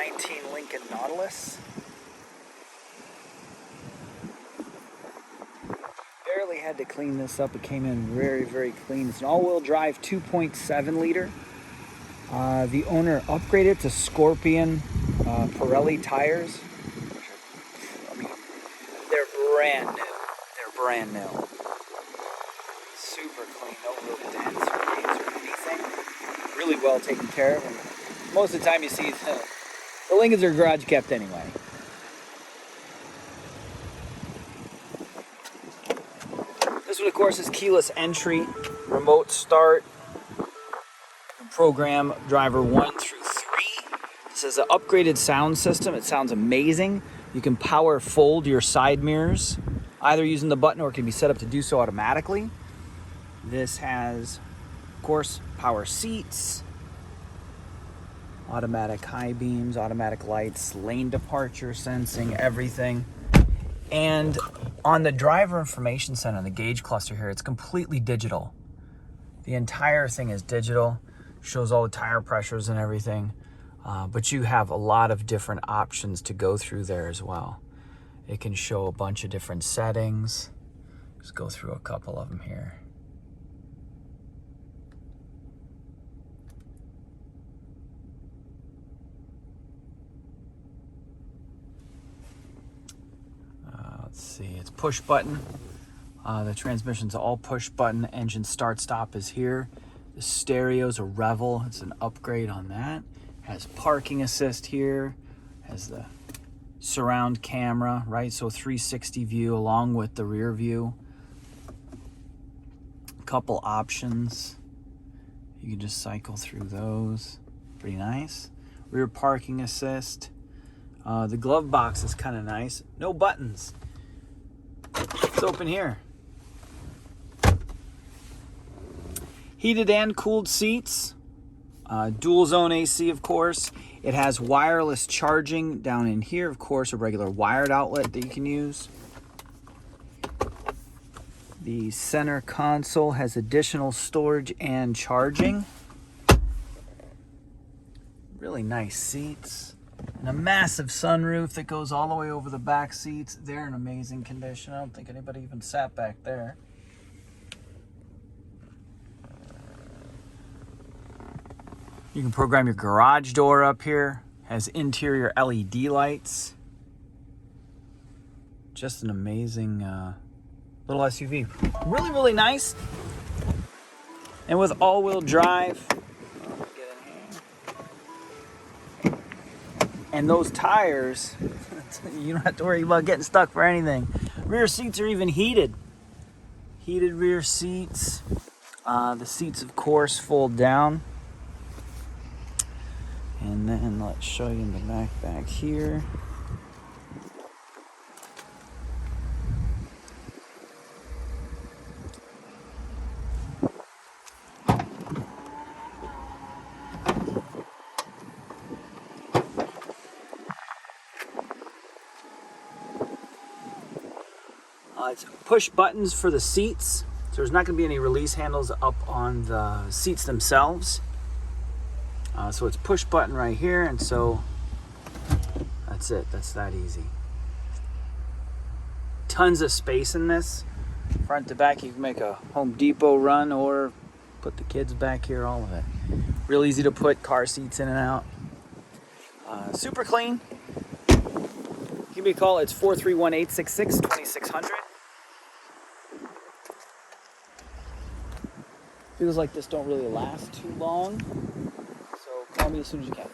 2019 Lincoln Nautilus. Barely had to clean this up. It came in very, very clean. It's an all-wheel drive 2.7 liter. The owner upgraded to Scorpion Pirelli tires. I mean, they're brand new. They're brand new. Super clean, no real dents or dings or anything. Really well taken care of. And most of the time you see the Lincolns are garage kept anyway. This one, of course, is keyless entry, remote start, program driver 1 through 3. This is an upgraded sound system. It sounds amazing. You can power fold your side mirrors, either using the button or it can be set up to do so automatically. This has, of course, power seats, automatic high beams, automatic lights, lane departure sensing, everything. And on the driver information center, on the gauge cluster here, it's completely digital. The entire thing is digital, shows all the tire pressures and everything, but you have a lot of different options to go through there as well. It can show a bunch of different settings. Just go through a couple of them here. Let's see, it's push button. The transmission's all push button. Engine start stop is here. The stereo's a Revel. It's an upgrade on that. Has parking assist here. Has the surround camera, right? So 360 view along with the rear view. Couple options. You can just cycle through those. Pretty nice. Rear parking assist. The glove box is kind of nice. No buttons. Let's open here. Heated and cooled seats. Dual zone AC, of course. It has wireless charging down in here, of course, a regular wired outlet that you can use. The center console has additional storage and charging. Really nice seats. And a massive sunroof that goes all the way over the back seats. They're in amazing condition. I don't think anybody even sat back there. You can program your garage door up here. Has interior LED lights. Just an amazing little SUV. Really, really nice. And with all-wheel drive. And those tires, you don't have to worry about getting stuck for anything. Rear seats are even heated. Heated rear seats. The seats, of course, fold down. And then let's show you in the back here. It's push buttons for the seats. So there's not going to be any release handles up on the seats themselves. So it's push button right here, and so that's it. That's that easy. Tons of space in this. Front to back, you can make a Home Depot run or put the kids back here, all of it. Real easy to put car seats in and out. Super clean. Give me a call. It's 431-866-2600. Feels like this don't really last too long. So call me as soon as you can.